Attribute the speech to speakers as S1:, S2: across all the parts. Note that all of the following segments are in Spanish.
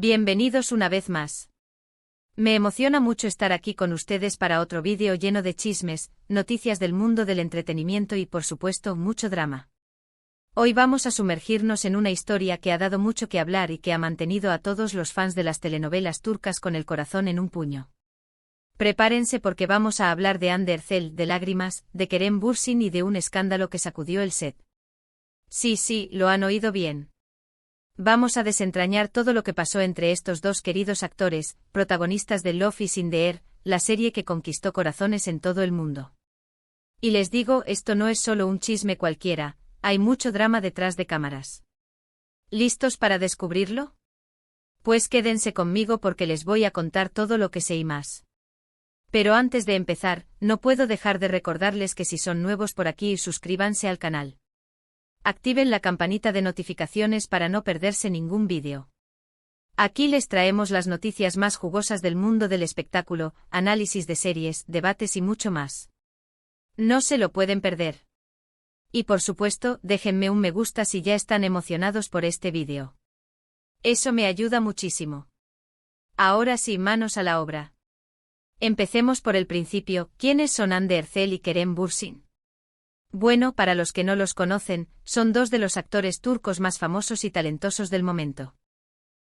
S1: Bienvenidos una vez más. Me emociona mucho estar aquí con ustedes para otro vídeo lleno de chismes, noticias del mundo del entretenimiento y por supuesto mucho drama. Hoy vamos a sumergirnos en una historia que ha dado mucho que hablar y que ha mantenido a todos los fans de las telenovelas turcas con el corazón en un puño. Prepárense porque vamos a hablar de Hande Erçel, de lágrimas, de Kerem Bürsin y de un escándalo que sacudió el set. Sí, lo han oído bien. Vamos a desentrañar todo lo que pasó entre estos dos queridos actores, protagonistas de Love is in the Air, la serie que conquistó corazones en todo el mundo. Y les digo, esto no es solo un chisme cualquiera, hay mucho drama detrás de cámaras. ¿Listos para descubrirlo? Pues quédense conmigo porque les voy a contar todo lo que sé y más. Pero antes de empezar, no puedo dejar de recordarles que si son nuevos por aquí, suscríbanse al canal. Activen la campanita de notificaciones para no perderse ningún vídeo. Aquí les traemos las noticias más jugosas del mundo del espectáculo, análisis de series, debates y mucho más. No se lo pueden perder. Y por supuesto, déjenme un me gusta si ya están emocionados por este vídeo. Eso me ayuda muchísimo. Ahora sí, manos a la obra. Empecemos por el principio. ¿Quiénes son Hande Erçel y Kerem Bürsin? Bueno, para los que no los conocen, son dos de los actores turcos más famosos y talentosos del momento.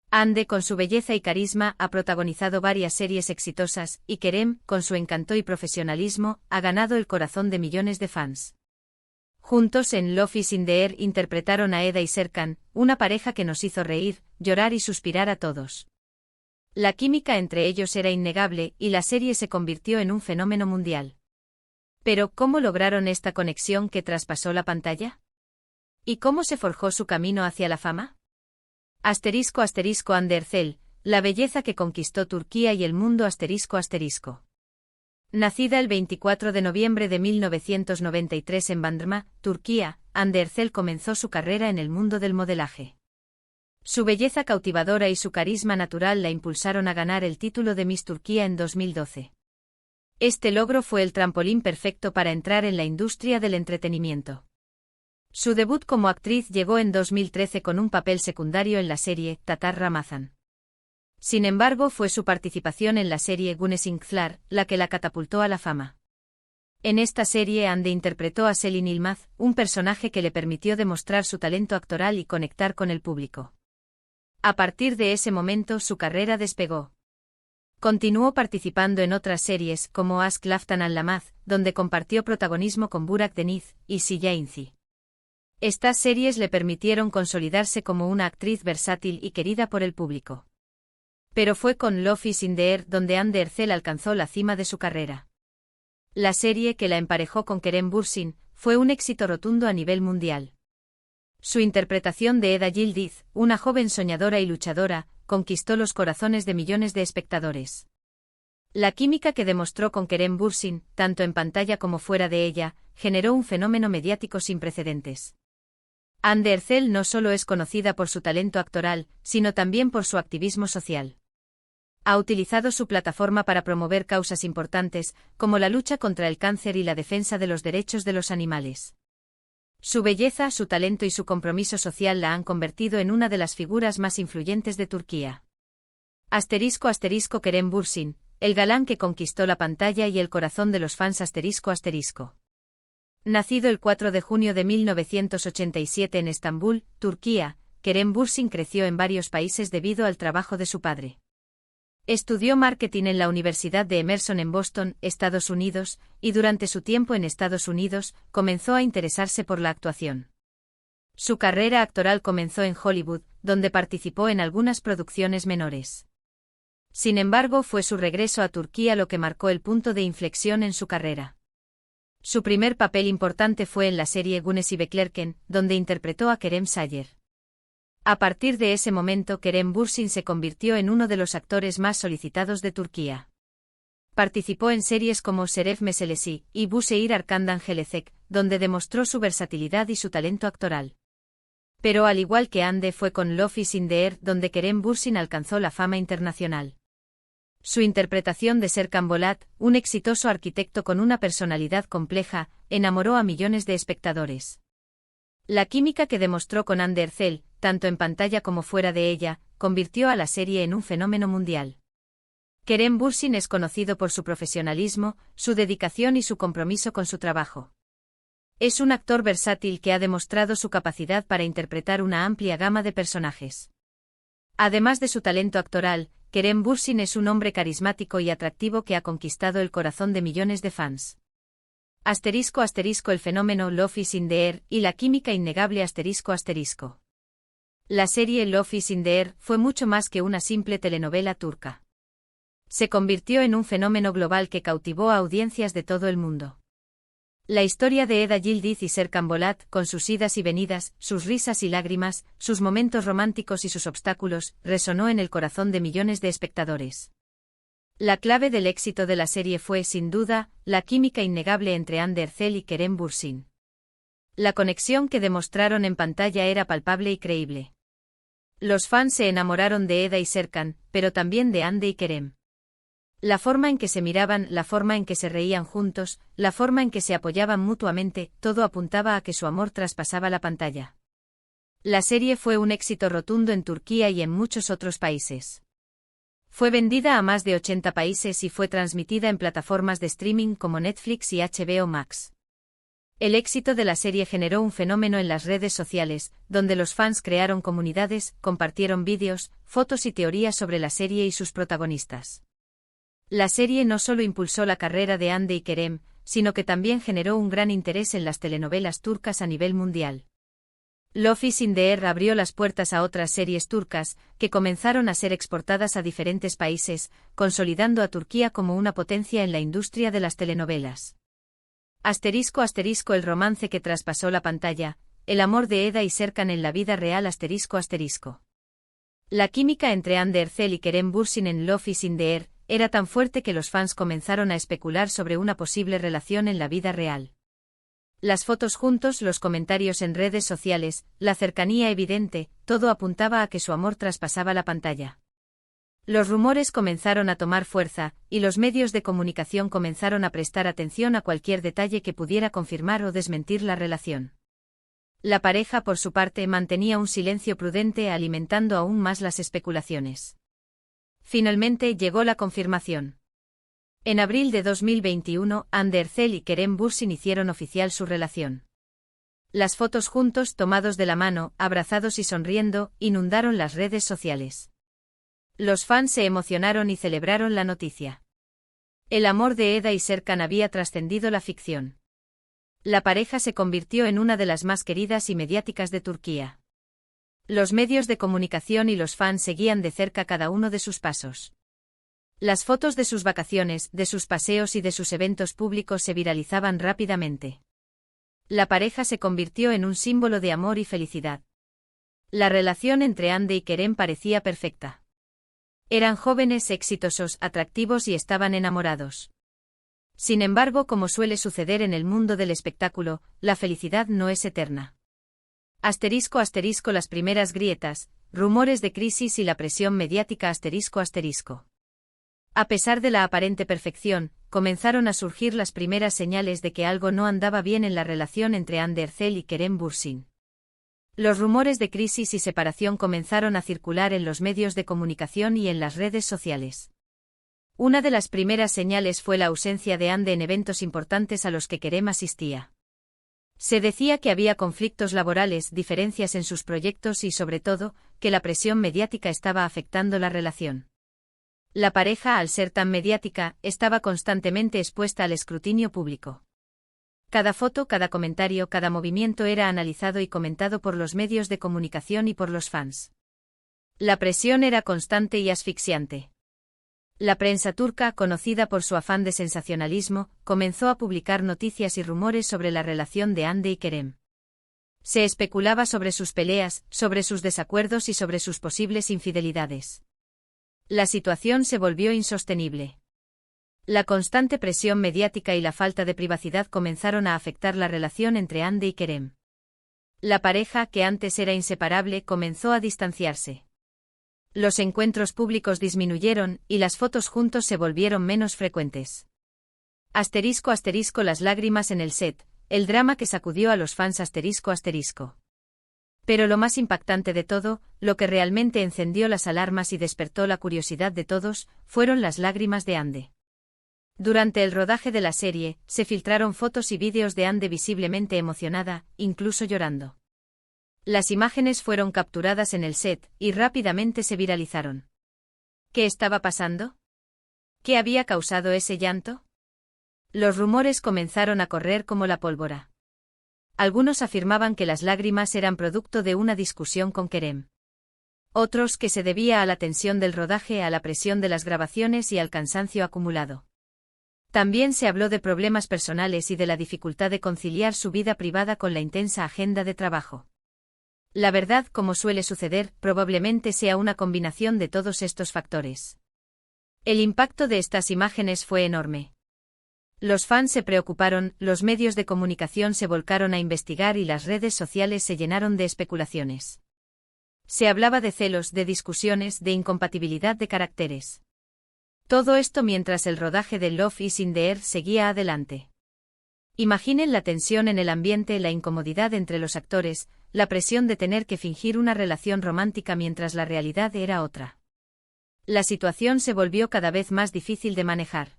S1: Hande, con su belleza y carisma, ha protagonizado varias series exitosas, y Kerem, con su encanto y profesionalismo, ha ganado el corazón de millones de fans. Juntos en Love is in the Air interpretaron a Eda y Serkan, una pareja que nos hizo reír, llorar y suspirar a todos. La química entre ellos era innegable, y la serie se convirtió en un fenómeno mundial. Pero, ¿cómo lograron esta conexión que traspasó la pantalla? ¿Y cómo se forjó su camino hacia la fama? Hande Erçel, la belleza que conquistó Turquía y el mundo Nacida el 24 de noviembre de 1993 en Bandırma, Turquía, Hande Erçel comenzó su carrera en el mundo del modelaje. Su belleza cautivadora y su carisma natural la impulsaron a ganar el título de Miss Turquía en 2012. Este logro fue el trampolín perfecto para entrar en la industria del entretenimiento. Su debut como actriz llegó en 2013 con un papel secundario en la serie Tatar Ramazan. Sin embargo, fue su participación en la serie Güneş Kızlar la que la catapultó a la fama. En esta serie Hande interpretó a Selin Yılmaz, un personaje que le permitió demostrar su talento actoral y conectar con el público. A partir de ese momento su carrera despegó. Continuó participando en otras series como Aşk Laftan Anlamaz, donde compartió protagonismo con Burak Deniz y Silla Inci. Estas series le permitieron consolidarse como una actriz versátil y querida por el público. Pero fue con Love is in the Air donde Hande Erçel alcanzó la cima de su carrera. La serie que la emparejó con Kerem Bürsin fue un éxito rotundo a nivel mundial. Su interpretación de Eda Yildiz, una joven soñadora y luchadora, conquistó los corazones de millones de espectadores. La química que demostró con Kerem Bürsin, tanto en pantalla como fuera de ella, generó un fenómeno mediático sin precedentes. Hande Erçel no solo es conocida por su talento actoral, sino también por su activismo social. Ha utilizado su plataforma para promover causas importantes, como la lucha contra el cáncer y la defensa de los derechos de los animales. Su belleza, su talento y su compromiso social la han convertido en una de las figuras más influyentes de Turquía. Kerem Bürsin, el galán que conquistó la pantalla y el corazón de los fans. Nacido el 4 de junio de 1987 en Estambul, Turquía, Kerem Bürsin creció en varios países debido al trabajo de su padre. Estudió marketing en la Universidad de Emerson en Boston, Estados Unidos, y durante su tiempo en Estados Unidos, comenzó a interesarse por la actuación. Su carrera actoral comenzó en Hollywood, donde participó en algunas producciones menores. Sin embargo, fue su regreso a Turquía lo que marcó el punto de inflexión en su carrera. Su primer papel importante fue en la serie Güneş Beklerken, donde interpretó a Kerem Sayer. A partir de ese momento Kerem Bürsin se convirtió en uno de los actores más solicitados de Turquía. Participó en series como Şeref Meselesi y Bu Şehir Arkandan Gelecek, donde demostró su versatilidad y su talento actoral. Pero al igual que Hande fue con Love is in the Air donde Kerem Bürsin alcanzó la fama internacional. Su interpretación de Serkan Bolat, un exitoso arquitecto con una personalidad compleja, enamoró a millones de espectadores. La química que demostró con Anne Derzel, tanto en pantalla como fuera de ella, convirtió a la serie en un fenómeno mundial. Kerem Bürsin es conocido por su profesionalismo, su dedicación y su compromiso con su trabajo. Es un actor versátil que ha demostrado su capacidad para interpretar una amplia gama de personajes. Además de su talento actoral, Kerem Bürsin es un hombre carismático y atractivo que ha conquistado el corazón de millones de fans. *** El fenómeno Love is in the Air y la química innegable ***. La serie Love is in the Air fue mucho más que una simple telenovela turca. Se convirtió en un fenómeno global que cautivó a audiencias de todo el mundo. La historia de Eda Yildiz y Serkan Bolat, con sus idas y venidas, sus risas y lágrimas, sus momentos románticos y sus obstáculos, resonó en el corazón de millones de espectadores. La clave del éxito de la serie fue, sin duda, la química innegable entre Anne Derzel y Kerem Bürsin. La conexión que demostraron en pantalla era palpable y creíble. Los fans se enamoraron de Eda y Serkan, pero también de Hande y Kerem. La forma en que se miraban, la forma en que se reían juntos, la forma en que se apoyaban mutuamente, todo apuntaba a que su amor traspasaba la pantalla. La serie fue un éxito rotundo en Turquía y en muchos otros países. Fue vendida a más de 80 países y fue transmitida en plataformas de streaming como Netflix y HBO Max. El éxito de la serie generó un fenómeno en las redes sociales, donde los fans crearon comunidades, compartieron vídeos, fotos y teorías sobre la serie y sus protagonistas. La serie no solo impulsó la carrera de Hande y Kerem, sino que también generó un gran interés en las telenovelas turcas a nivel mundial. Love is in the Air abrió las puertas a otras series turcas, que comenzaron a ser exportadas a diferentes países, consolidando a Turquía como una potencia en la industria de las telenovelas. El romance que traspasó la pantalla, el amor de Eda y Serkan en la vida real ***. La química entre Hande Erçel y Kerem Bürsin en Love is in the Air era tan fuerte que los fans comenzaron a especular sobre una posible relación en la vida real. Las fotos juntos, los comentarios en redes sociales, la cercanía evidente, todo apuntaba a que su amor traspasaba la pantalla. Los rumores comenzaron a tomar fuerza, y los medios de comunicación comenzaron a prestar atención a cualquier detalle que pudiera confirmar o desmentir la relación. La pareja, por su parte, mantenía un silencio prudente, alimentando aún más las especulaciones. Finalmente llegó la confirmación. En abril de 2021, Hande Erçel y Kerem Bürsin hicieron oficial su relación. Las fotos juntos, tomados de la mano, abrazados y sonriendo, inundaron las redes sociales. Los fans se emocionaron y celebraron la noticia. El amor de Eda y Serkan había trascendido la ficción. La pareja se convirtió en una de las más queridas y mediáticas de Turquía. Los medios de comunicación y los fans seguían de cerca cada uno de sus pasos. Las fotos de sus vacaciones, de sus paseos y de sus eventos públicos se viralizaban rápidamente. La pareja se convirtió en un símbolo de amor y felicidad. La relación entre Hande y Kerem parecía perfecta. Eran jóvenes, exitosos, atractivos y estaban enamorados. Sin embargo, como suele suceder en el mundo del espectáculo, la felicidad no es eterna. ***, las primeras grietas, rumores de crisis y la presión mediática ***. A pesar de la aparente perfección, comenzaron a surgir las primeras señales de que algo no andaba bien en la relación entre Hande Erçel y Kerem Bürsin. Los rumores de crisis y separación comenzaron a circular en los medios de comunicación y en las redes sociales. Una de las primeras señales fue la ausencia de Hande en eventos importantes a los que Kerem asistía. Se decía que había conflictos laborales, diferencias en sus proyectos y, sobre todo, que la presión mediática estaba afectando la relación. La pareja, al ser tan mediática, estaba constantemente expuesta al escrutinio público. Cada foto, cada comentario, cada movimiento era analizado y comentado por los medios de comunicación y por los fans. La presión era constante y asfixiante. La prensa turca, conocida por su afán de sensacionalismo, comenzó a publicar noticias y rumores sobre la relación de Hande y Kerem. Se especulaba sobre sus peleas, sobre sus desacuerdos y sobre sus posibles infidelidades. La situación se volvió insostenible. La constante presión mediática y la falta de privacidad comenzaron a afectar la relación entre Hande y Kerem. La pareja, que antes era inseparable, comenzó a distanciarse. Los encuentros públicos disminuyeron, y las fotos juntos se volvieron menos frecuentes. ***, las lágrimas en el set, el drama que sacudió a los fans ***. Pero lo más impactante de todo, lo que realmente encendió las alarmas y despertó la curiosidad de todos, fueron las lágrimas de Ande. Durante el rodaje de la serie, se filtraron fotos y vídeos de Ande visiblemente emocionada, incluso llorando. Las imágenes fueron capturadas en el set, y rápidamente se viralizaron. ¿Qué estaba pasando? ¿Qué había causado ese llanto? Los rumores comenzaron a correr como la pólvora. Algunos afirmaban que las lágrimas eran producto de una discusión con Kerem. Otros que se debía a la tensión del rodaje, a la presión de las grabaciones y al cansancio acumulado. También se habló de problemas personales y de la dificultad de conciliar su vida privada con la intensa agenda de trabajo. La verdad, como suele suceder, probablemente sea una combinación de todos estos factores. El impacto de estas imágenes fue enorme. Los fans se preocuparon, los medios de comunicación se volcaron a investigar y las redes sociales se llenaron de especulaciones. Se hablaba de celos, de discusiones, de incompatibilidad de caracteres. Todo esto mientras el rodaje de Love is in the Air seguía adelante. Imaginen la tensión en el ambiente, la incomodidad entre los actores, la presión de tener que fingir una relación romántica mientras la realidad era otra. La situación se volvió cada vez más difícil de manejar.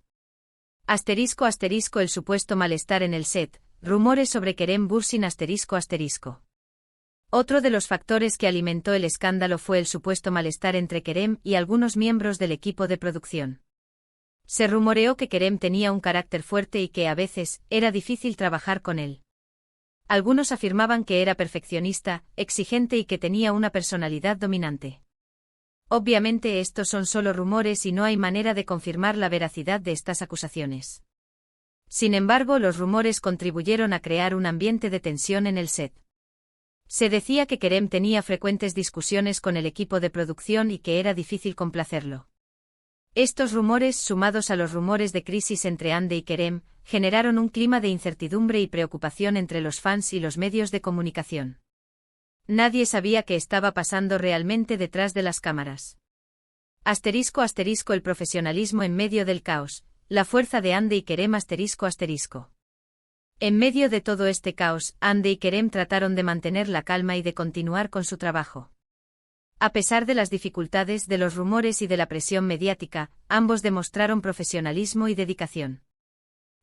S1: *** El supuesto malestar en el set, rumores sobre Kerem Bürsin ***. Otro de los factores que alimentó el escándalo fue el supuesto malestar entre Kerem y algunos miembros del equipo de producción. Se rumoreó que Kerem tenía un carácter fuerte y que a veces era difícil trabajar con él. Algunos afirmaban que era perfeccionista, exigente y que tenía una personalidad dominante. Obviamente estos son solo rumores y no hay manera de confirmar la veracidad de estas acusaciones. Sin embargo, los rumores contribuyeron a crear un ambiente de tensión en el set. Se decía que Kerem tenía frecuentes discusiones con el equipo de producción y que era difícil complacerlo. Estos rumores, sumados a los rumores de crisis entre Ande y Kerem, generaron un clima de incertidumbre y preocupación entre los fans y los medios de comunicación. Nadie sabía qué estaba pasando realmente detrás de las cámaras. *** El profesionalismo en medio del caos, la fuerza de Ande y Kerem ***. En medio de todo este caos, Ande y Kerem trataron de mantener la calma y de continuar con su trabajo. A pesar de las dificultades, de los rumores y de la presión mediática, ambos demostraron profesionalismo y dedicación.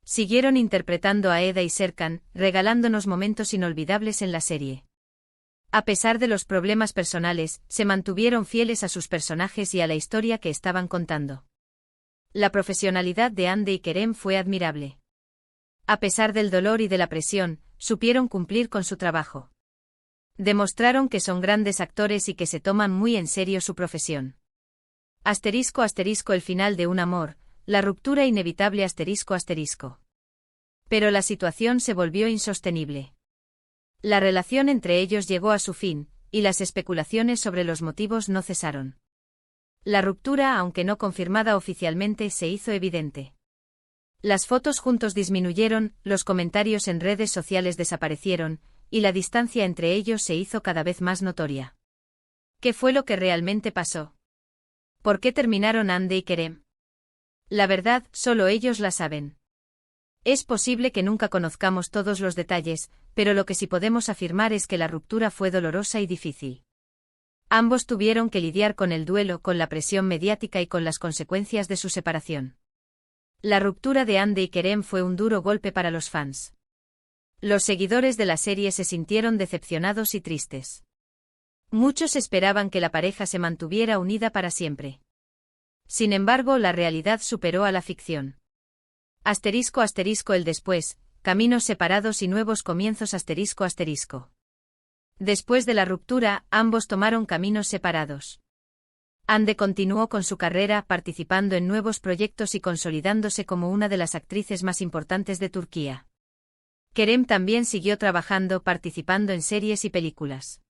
S1: Siguieron interpretando a Eda y Serkan, regalándonos momentos inolvidables en la serie. A pesar de los problemas personales, se mantuvieron fieles a sus personajes y a la historia que estaban contando. La profesionalidad de Ande y Kerem fue admirable. A pesar del dolor y de la presión, supieron cumplir con su trabajo. Demostraron que son grandes actores y que se toman muy en serio su profesión. *** El final de un amor, la ruptura inevitable ***. Pero la situación se volvió insostenible. La relación entre ellos llegó a su fin, y las especulaciones sobre los motivos no cesaron. La ruptura, aunque no confirmada oficialmente, se hizo evidente. Las fotos juntos disminuyeron, los comentarios en redes sociales desaparecieron, y la distancia entre ellos se hizo cada vez más notoria. ¿Qué fue lo que realmente pasó? ¿Por qué terminaron Ande y Kerem? La verdad, solo ellos la saben. Es posible que nunca conozcamos todos los detalles, pero lo que sí podemos afirmar es que la ruptura fue dolorosa y difícil. Ambos tuvieron que lidiar con el duelo, con la presión mediática y con las consecuencias de su separación. La ruptura de Ande y Kerem fue un duro golpe para los fans. Los seguidores de la serie se sintieron decepcionados y tristes. Muchos esperaban que la pareja se mantuviera unida para siempre. Sin embargo, la realidad superó a la ficción. *** El después, caminos separados y nuevos comienzos ***. Después de la ruptura, ambos tomaron caminos separados. Ande continuó con su carrera, participando en nuevos proyectos y consolidándose como una de las actrices más importantes de Turquía. Kerem también siguió trabajando, participando en series y películas.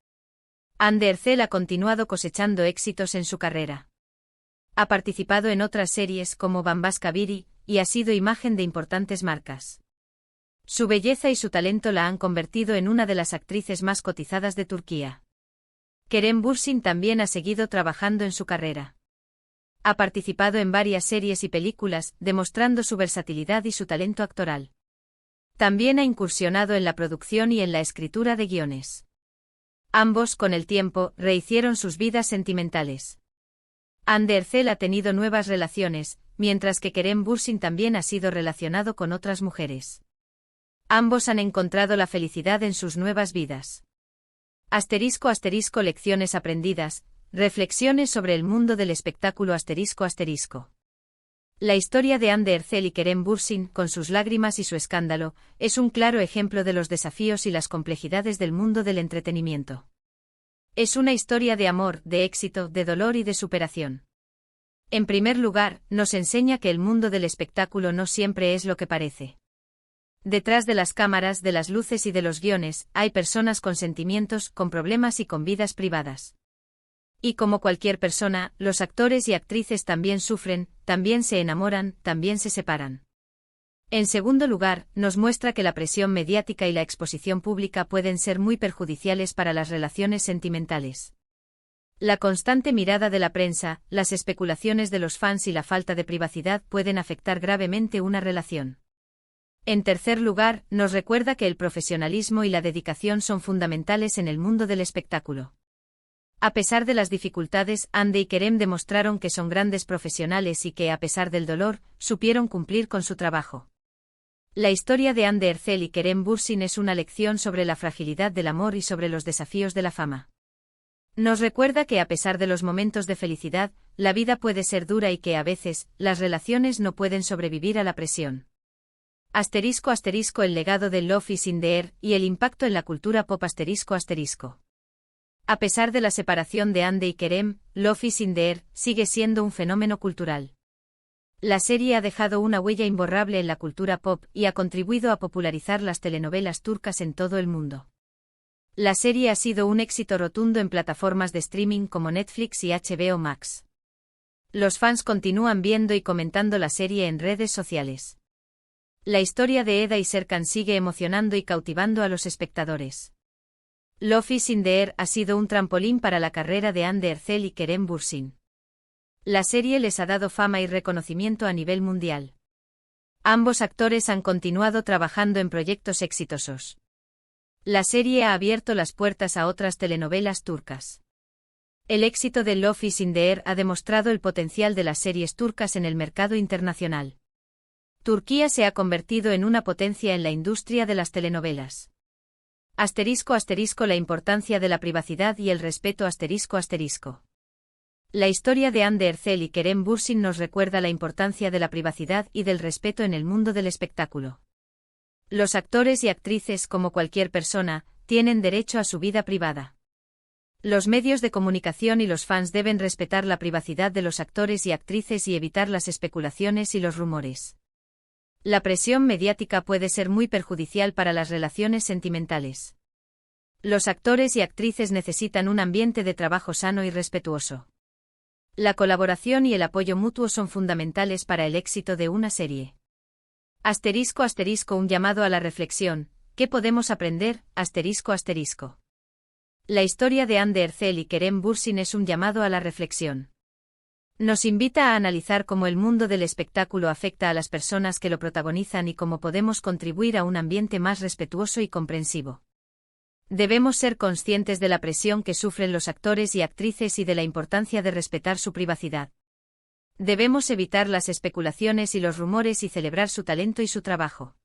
S1: Hande Erçel ha continuado cosechando éxitos en su carrera. Ha participado en otras series como Bambaşka Biri, y ha sido imagen de importantes marcas. Su belleza y su talento la han convertido en una de las actrices más cotizadas de Turquía. Kerem Bürsin también ha seguido trabajando en su carrera. Ha participado en varias series y películas, demostrando su versatilidad y su talento actoral. También ha incursionado en la producción y en la escritura de guiones. Ambos, con el tiempo, rehicieron sus vidas sentimentales. Hande Erçel ha tenido nuevas relaciones, mientras que Kerem Bürsin también ha sido relacionado con otras mujeres. Ambos han encontrado la felicidad en sus nuevas vidas. Asterisco asterisco lecciones aprendidas, reflexiones sobre el mundo del espectáculo asterisco asterisco. La historia de Hande Erçel y Kerem Bürsin, con sus lágrimas y su escándalo, es un claro ejemplo de los desafíos y las complejidades del mundo del entretenimiento. Es una historia de amor, de éxito, de dolor y de superación. En primer lugar, nos enseña que el mundo del espectáculo no siempre es lo que parece. Detrás de las cámaras, de las luces y de los guiones, hay personas con sentimientos, con problemas y con vidas privadas. Y como cualquier persona, los actores y actrices también sufren, también se enamoran, también se separan. En segundo lugar, nos muestra que la presión mediática y la exposición pública pueden ser muy perjudiciales para las relaciones sentimentales. La constante mirada de la prensa, las especulaciones de los fans y la falta de privacidad pueden afectar gravemente una relación. En tercer lugar, nos recuerda que el profesionalismo y la dedicación son fundamentales en el mundo del espectáculo. A pesar de las dificultades, Hande y Kerem demostraron que son grandes profesionales y que, a pesar del dolor, supieron cumplir con su trabajo. La historia de Hande Erçel y Kerem Bürsin es una lección sobre la fragilidad del amor y sobre los desafíos de la fama. Nos recuerda que a pesar de los momentos de felicidad, la vida puede ser dura y que a veces, las relaciones no pueden sobrevivir a la presión. Asterisco asterisco el legado de Love is in the air y el impacto en la cultura pop asterisco asterisco. A pesar de la separación de Hande y Kerem, Love is in the air sigue siendo un fenómeno cultural. La serie ha dejado una huella imborrable en la cultura pop y ha contribuido a popularizar las telenovelas turcas en todo el mundo. La serie ha sido un éxito rotundo en plataformas de streaming como Netflix y HBO Max. Los fans continúan viendo y comentando la serie en redes sociales. La historia de Eda y Serkan sigue emocionando y cautivando a los espectadores. Love is in the air ha sido un trampolín para la carrera de Hande Erçel y Kerem Bürsin. La serie les ha dado fama y reconocimiento a nivel mundial. Ambos actores han continuado trabajando en proyectos exitosos. La serie ha abierto las puertas a otras telenovelas turcas. El éxito de Love is in the air ha demostrado el potencial de las series turcas en el mercado internacional. Turquía se ha convertido en una potencia en la industria de las telenovelas. Asterisco asterisco la importancia de la privacidad y el respeto asterisco asterisco. La historia de Hande Erçel y Kerem Bürsin nos recuerda la importancia de la privacidad y del respeto en el mundo del espectáculo. Los actores y actrices, como cualquier persona, tienen derecho a su vida privada. Los medios de comunicación y los fans deben respetar la privacidad de los actores y actrices y evitar las especulaciones y los rumores. La presión mediática puede ser muy perjudicial para las relaciones sentimentales. Los actores y actrices necesitan un ambiente de trabajo sano y respetuoso. La colaboración y el apoyo mutuo son fundamentales para el éxito de una serie. Asterisco asterisco un llamado a la reflexión, ¿qué podemos aprender? Asterisco asterisco. La historia de Hande Erçel y Kerem Bürsin es un llamado a la reflexión. Nos invita a analizar cómo el mundo del espectáculo afecta a las personas que lo protagonizan y cómo podemos contribuir a un ambiente más respetuoso y comprensivo. Debemos ser conscientes de la presión que sufren los actores y actrices y de la importancia de respetar su privacidad. Debemos evitar las especulaciones y los rumores y celebrar su talento y su trabajo.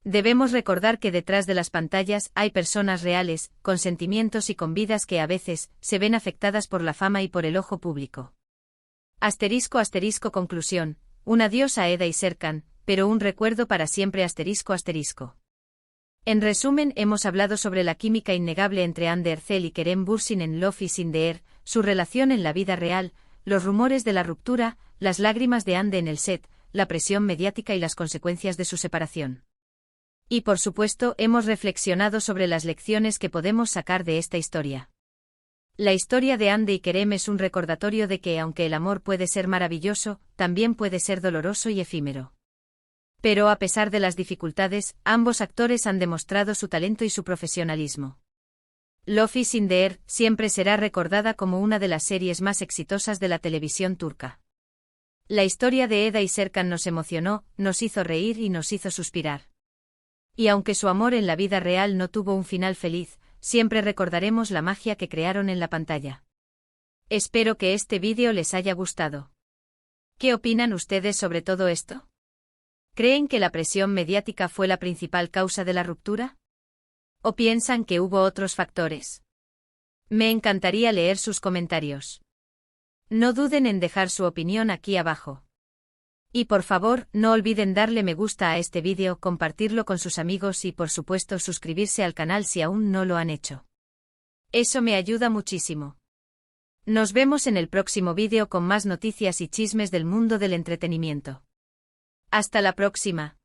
S1: Debemos recordar que detrás de las pantallas hay personas reales, con sentimientos y con vidas que a veces se ven afectadas por la fama y por el ojo público. Asterisco asterisco conclusión, un adiós a Eda y Serkan, pero un recuerdo para siempre asterisco asterisco. En resumen, hemos hablado sobre la química innegable entre Hande Erçel y Kerem Bürsin en Love is in the air, su relación en la vida real, los rumores de la ruptura, las lágrimas de Hande en el set, la presión mediática y las consecuencias de su separación. Y por supuesto, hemos reflexionado sobre las lecciones que podemos sacar de esta historia. La historia de Hande y Kerem es un recordatorio de que, aunque el amor puede ser maravilloso, también puede ser doloroso y efímero. Pero a pesar de las dificultades, ambos actores han demostrado su talento y su profesionalismo. Love is in the air siempre será recordada como una de las series más exitosas de la televisión turca. La historia de Eda y Serkan nos emocionó, nos hizo reír y nos hizo suspirar. Y aunque su amor en la vida real no tuvo un final feliz, siempre recordaremos la magia que crearon en la pantalla. Espero que este vídeo les haya gustado. ¿Qué opinan ustedes sobre todo esto? ¿Creen que la presión mediática fue la principal causa de la ruptura? ¿O piensan que hubo otros factores? Me encantaría leer sus comentarios. No duden en dejar su opinión aquí abajo. Y por favor, no olviden darle me gusta a este vídeo, compartirlo con sus amigos y por supuesto suscribirse al canal si aún no lo han hecho. Eso me ayuda muchísimo. Nos vemos en el próximo vídeo con más noticias y chismes del mundo del entretenimiento. Hasta la próxima.